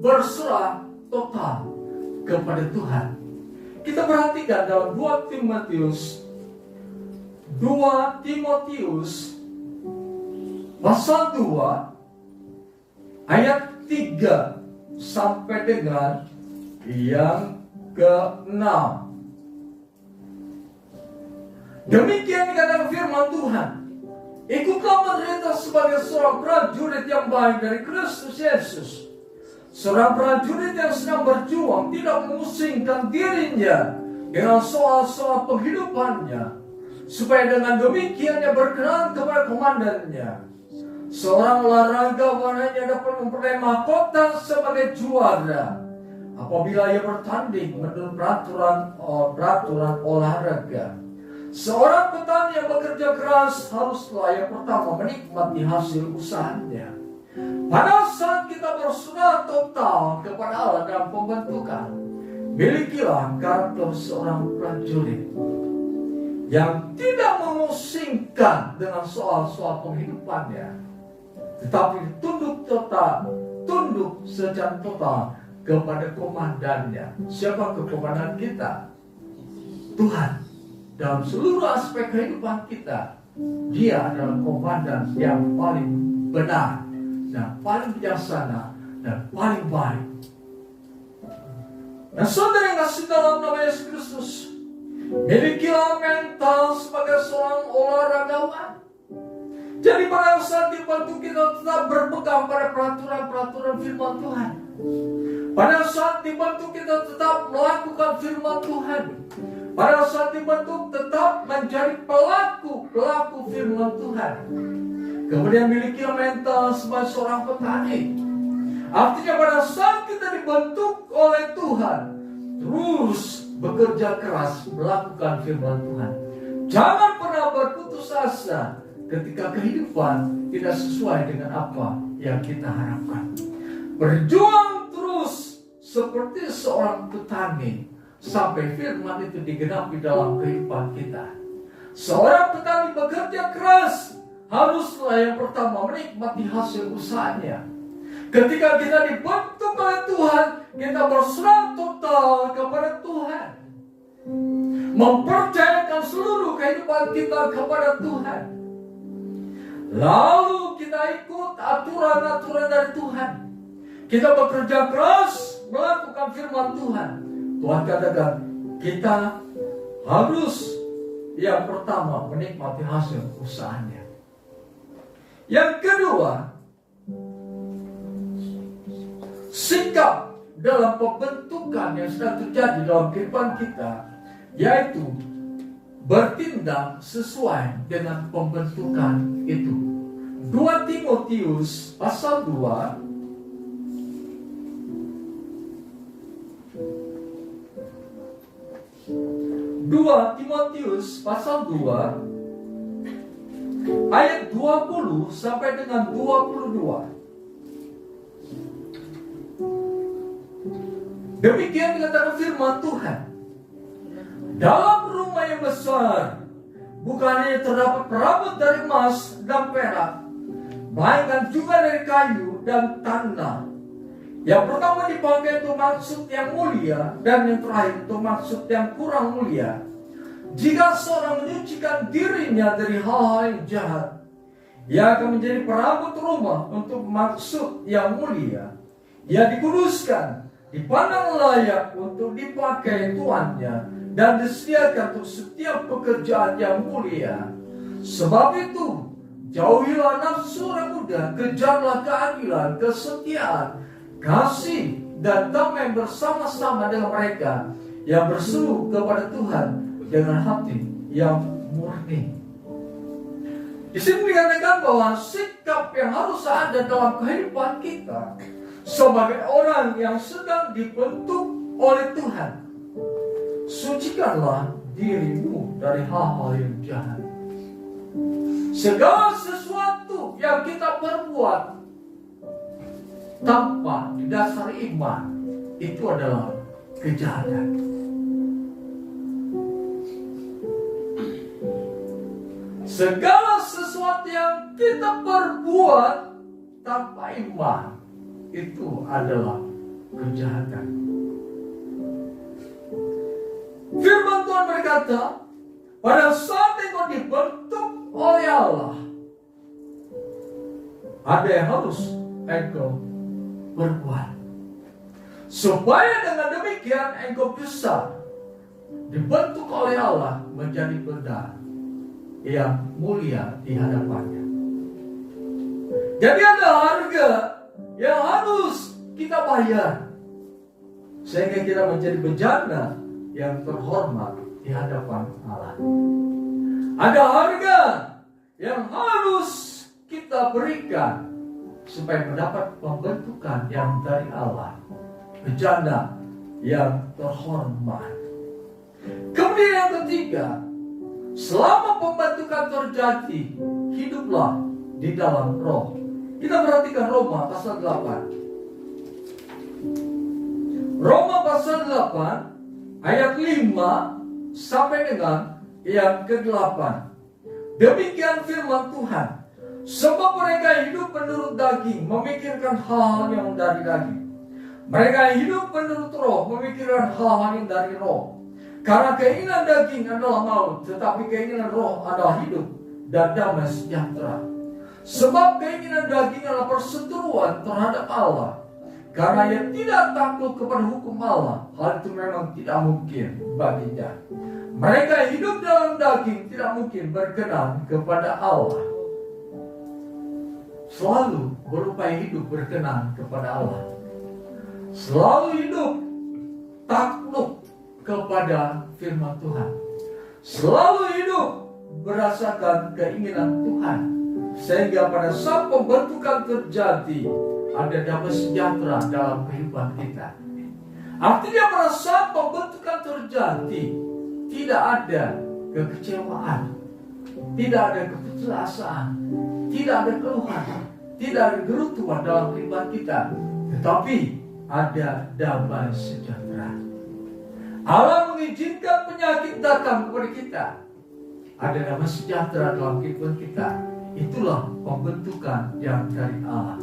berserah total kepada Tuhan. Kita perhatikan dalam 2 Timotius pasal 2 ayat 3 sampai dengan yang ke-6. Demikian dikatakan firman Tuhan, ikutlah menderita sebagai seorang prajurit yang baik dari Kristus Yesus, seorang prajurit yang sedang berjuang, tidak memusingkan dirinya dengan soal-soal penghidupannya, supaya dengan demikian ia berkenan kepada komandannya. Seorang olahragawannya dapat memperoleh mahkota sebagai juara apabila ia bertanding menurut peraturan olahraga. Seorang petani yang bekerja keras haruslah yang pertama menikmati hasil usahanya. Pada saat kita berserah total kepada Allah dalam pembentukan, milikilah karakter seorang prajurit yang tidak memusingkan dengan soal-soal penghidupannya, tetapi tunduk secara total kepada komandannya. Siapa komandan kita? Tuhan. Dalam seluruh aspek kehidupan kita, Dia adalah komandan yang paling benar dan paling bijaksana dan paling baik. Nah, saudara yang kasih dalam nama Yesus Kristus, milikilah mental sebagai seorang olahragawan. Jadi pada saat dibantu kita tetap berpegang pada peraturan-peraturan firman Tuhan. Pada saat dibantu kita tetap melakukan firman Tuhan. Pada saat dibentuk tetap menjadi pelaku firman Tuhan. Kemudian miliki mental sebagai seorang petani. Artinya pada saat kita dibentuk oleh Tuhan, terus bekerja keras melakukan firman Tuhan. Jangan pernah berputus asa ketika kehidupan tidak sesuai dengan apa yang kita harapkan. Berjuang terus seperti seorang petani sampai firman itu digenapi dalam kehidupan kita. Seorang petani bekerja keras haruslah yang pertama menikmati hasil usahanya. Ketika kita dibentuk oleh Tuhan, kita berserah total kepada Tuhan, mempercayakan seluruh kehidupan kita kepada Tuhan. Lalu kita ikut aturan-aturan dari Tuhan. Kita bekerja keras melakukan firman Tuhan. Tuhan katakan kita harus yang pertama menikmati hasil usahanya. Yang kedua, sikap dalam pembentukan yang sedang terjadi dalam kehidupan kita, yaitu bertindak sesuai dengan pembentukan itu. 2 Timotius pasal 2 2 Timotius pasal 2 ayat 20 sampai dengan 22. Demikian dikatakan firman Tuhan. Dalam rumah yang besar bukan hanya terdapat perabot dari emas dan perak, melainkan juga dari kayu dan tanah. Yang pertama dipakai untuk maksud yang mulia, dan yang terakhir untuk maksud yang kurang mulia. Jika seorang menyucikan dirinya dari hal-hal yang jahat, ia akan menjadi perabot rumah untuk maksud yang mulia. Ia dikuduskan, dipandang layak untuk dipakai tuannya, dan disediakan untuk setiap pekerjaan yang mulia. Sebab itu, jauhilah nafsu orang muda, kejarlah keadilan, kesetiaan, kasih, dan damai bersama-sama dengan mereka yang berseru kepada Tuhan dengan hati yang murni. Di sini dikatakan bahwa sikap yang harus ada dalam kehidupan kita sebagai orang yang sedang dibentuk oleh Tuhan. Sucikanlah dirimu dari hal-hal yang jahat. Segala sesuatu yang kita perbuat tanpa didasari iman, itu adalah kejahatan. Segala sesuatu yang kita perbuat tanpa iman, itu adalah kejahatan. Firman Tuhan berkata, pada saat engkau dibentuk oleh Allah, ada yang harus engkau berbuat, supaya dengan demikian engkau bisa dibentuk oleh Allah menjadi benda yang mulia di hadapannya. Jadi ada harga yang harus kita bayar sehingga kita menjadi bejana yang terhormat di hadapan Allah. Ada harga yang harus kita berikan supaya mendapat pembentukan yang dari Allah, bejana yang terhormat. Kemudian yang ketiga, selama pembentukan terjadi, hiduplah di dalam roh. Kita perhatikan Roma pasal 8. Roma pasal 8 ayat 5 sampai dengan yang ke-8. Demikian firman Tuhan. Sebab mereka hidup menurut daging, memikirkan hal-hal yang dari daging. Mereka hidup menurut roh, memikirkan hal-hal yang dari roh. Karena keinginan daging adalah maut, tetapi keinginan roh adalah hidup dan damai sejahtera. Sebab keinginan daging adalah perseteruan terhadap Allah. Karena ia tidak takut kepada hukum Allah, hal itu memang tidak mungkin baginya. Mereka hidup dalam daging tidak mungkin berkenan kepada Allah. Selalu berupaya hidup berkenan kepada Allah. Selalu hidup takluk kepada firman Tuhan. Selalu hidup berdasarkan keinginan Tuhan. Sehingga pada saat pembentukan terjadi, ada damai sejahtera dalam kehidupan kita. Artinya pada saat pembentukan terjadi, tidak ada kekecewaan, tidak ada keputusasaan, tidak ada keluhan, tidak ada gerutuan dalam kehidupan kita, tetapi ada damai sejahtera. Allah mengizinkan penyakit datang kepada kita, ada damai sejahtera dalam kehidupan kita. Itulah pembentukan yang dari Allah.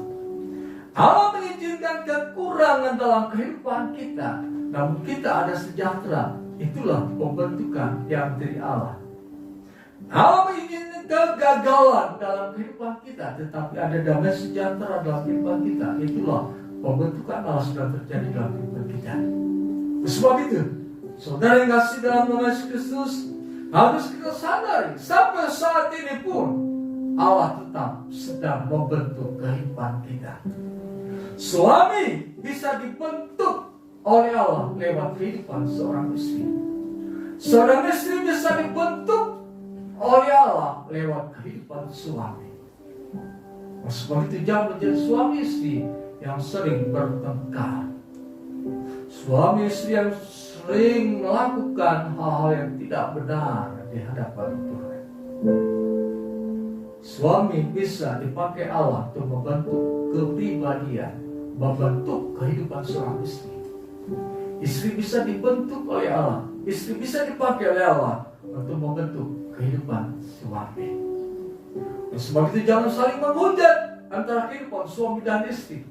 Allah mengizinkan kekurangan dalam kehidupan kita, namun kita ada sejahtera. Itulah pembentukan yang dari Allah. Allah mengizinkan kegagalan dalam kehidupan kita, tetapi ada damai sejahtera dalam kehidupan kita. Itulah pembentukan Allah sedang terjadi dalam kehidupan kita. Sebab itu, saudara yang kasih dalam nama Yesus Kristus, harus kita sadari sampai saat ini pun Allah tetap sedang membentuk kehidupan kita. Suami bisa dibentuk oleh Allah lewat kehidupan seorang istri. Seorang istri bisa dibentuk oleh Allah lewat kehidupan suami. Sebab itu jangan menjadi suami istri yang sering bertengkar, suami istri yang sering melakukan hal-hal yang tidak benar di hadapan Tuhan. Suami bisa dipakai Allah untuk membentuk kepribadian, membentuk kehidupan seorang istri. Istri bisa dibentuk oleh Allah, istri bisa dipakai oleh Allah untuk membentuk kehidupan suami. Sebab itu jangan saling menghujat antara kehidupan suami dan istri,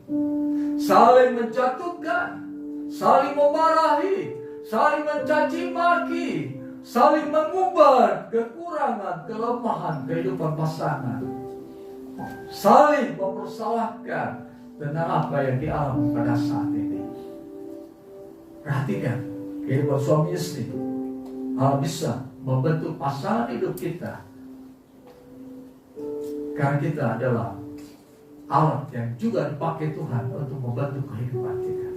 saling menjatuhkan, saling memarahi, saling mencaci maki, saling mengumbar kekurangan, kelemahan kehidupan pasangan, saling mempersalahkan tentang apa yang dialami pada saat ini. Perhatikan kehidupan suami istri. Allah bisa membentuk pasangan hidup kita, karena kita adalah alat yang juga dipakai Tuhan untuk membentuk kehidupan kita.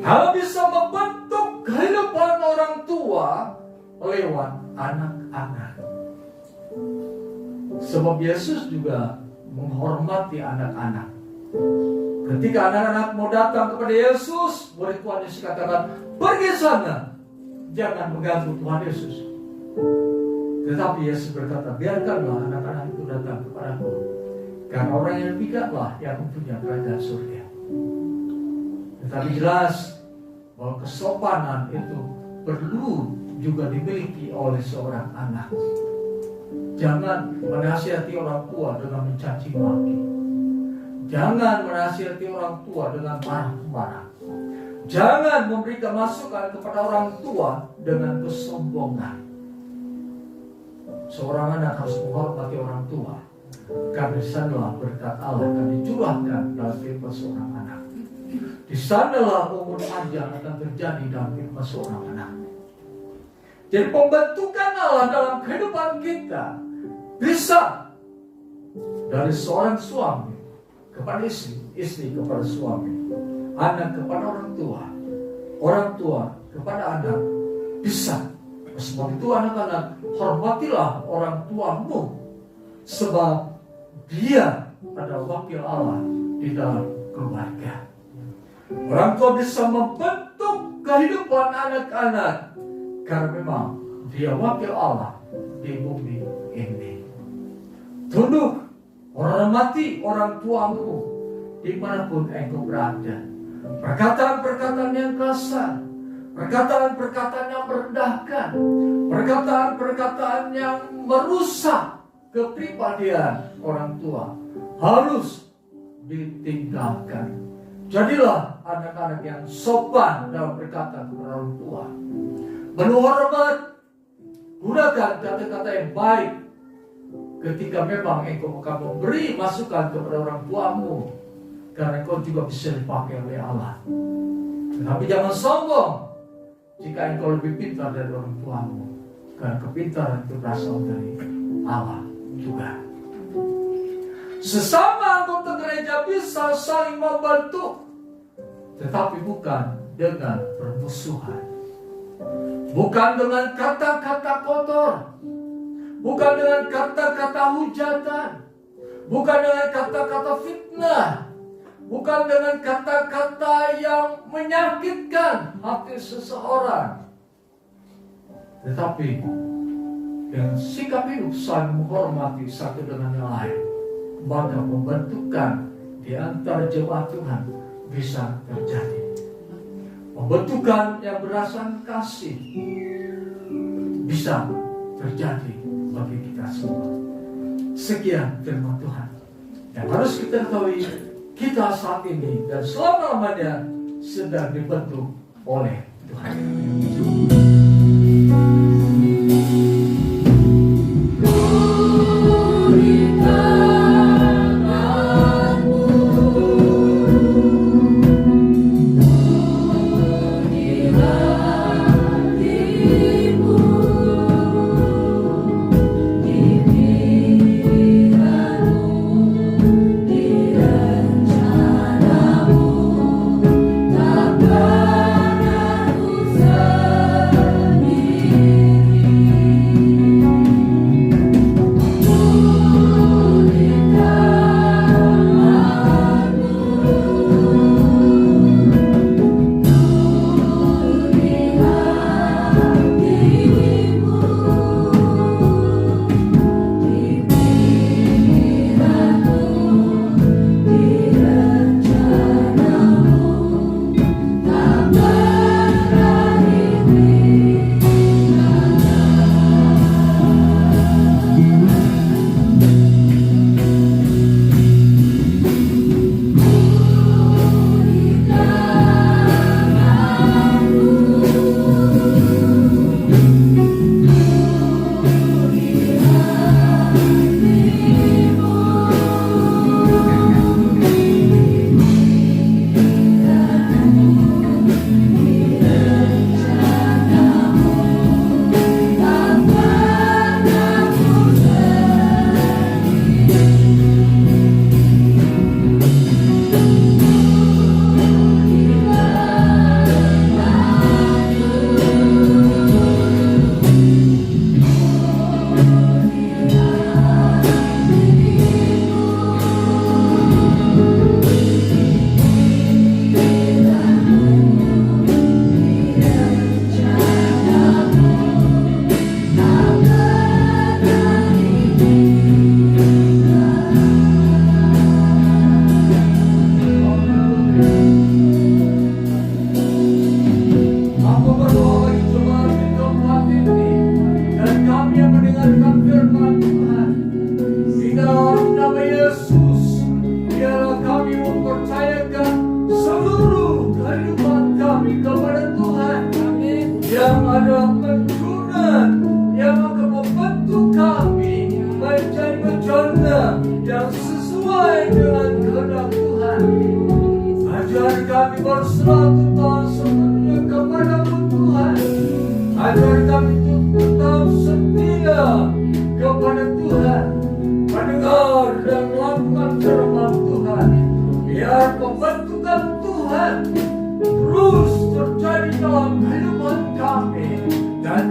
Allah bisa membentuk kehidupan orang tua lewat anak-anak. Sebab Yesus juga menghormati anak-anak. Ketika anak-anak mau datang kepada Yesus, murid Tuhan Yesus katakan, pergi sana, jangan mengganggu Tuhan Yesus. Tetapi Yesus berkata, biarkanlah anak-anak itu datang kepadaku, karena orang yang demikianlah yang mempunyai kerajaan surga. Tetapi jelas bahwa kesopanan itu perlu juga dimiliki oleh seorang anak. Jangan menasihati orang tua dengan mencaci maki. Jangan menasihati orang tua dengan marah-marah. Jangan memberikan masukan kepada orang tua dengan kesombongan. Seorang anak harus menghormati orang tua, karena di sanalah berkat Allah akan dicurahkan dalam kehidupan seorang anak. Di sanalah umur panjang akan terjadi dalam kehidupan seorang anak. Jadi pembentukan Allah dalam kehidupan kita bisa dari seorang suami kepada istri, istri kepada suami, anak kepada orang tua kepada anak, bisa. Sebab itu anak-anak, hormatilah orang tuamu, sebab dia adalah wakil Allah di dalam keluarga. Orang tua bisa membentuk kehidupan anak-anak, karena memang dia wakil Allah di bumi ini. Tunduk, hormati orang tuamu dimanapun engkau berada. Perkataan-perkataan yang kasar, perkataan-perkataan yang merendahkan, perkataan-perkataan yang merusak kepribadian orang tua harus ditinggalkan. Jadilah anak-anak yang sopan dalam berkata kepada orang tua, penuh hormat, gunakan kata-kata yang baik ketika memang engkau akan memberi masukan kepada orang tuamu, karena engkau juga bisa dipakai oleh Allah. Tetapi jangan sombong jika engkau lebih pintar dari orang tuamu, karena kepintaran itu berasal dari Allah juga. Sesama anggota gereja bisa saling membantu, tetapi bukan dengan permusuhan, bukan dengan kata-kata kotor, bukan dengan kata-kata hujatan, bukan dengan kata-kata fitnah, bukan dengan kata-kata yang menyakitkan hati seseorang, tetapi dengan sikap hidup saling menghormati satu dengan yang lain, maka pembentukan di antara jemaat Tuhan bisa terjadi. Pembentukan yang berdasarkan kasih bisa terjadi bagi kita semua. Sekian firman Tuhan yang harus kita ketahui, kita saat ini dan selama-lamanya sedang dibentuk oleh Tuhan. So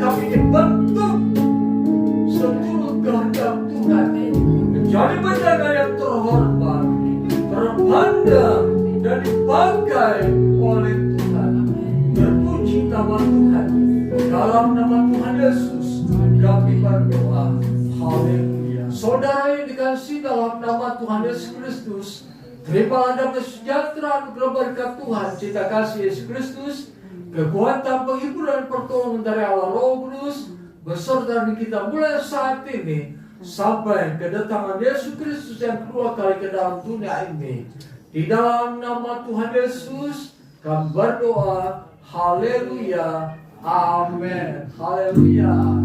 kami dibentuk seturut kehendak Tuhan, menjadi benda yang terhormat, terpandang, dan dipakai oleh Tuhan. Terpuji nama Tuhan. Dalam nama Tuhan Yesus kami berdoa. Haleluya. Saudara yang dikasihi dalam nama Tuhan Yesus Kristus, terimalah damai sejahtera anugerah berkat Tuhan, cinta kasih Yesus Kristus, kekuatan penghiburan pertolongan dari Allah Roh Kudus beserta dengan kita mulai saat ini sampai kedatangan Yesus Kristus yang kedua kali ke dalam dunia ini. Di dalam nama Tuhan Yesus kami berdoa. Haleluya. Amin. Haleluya.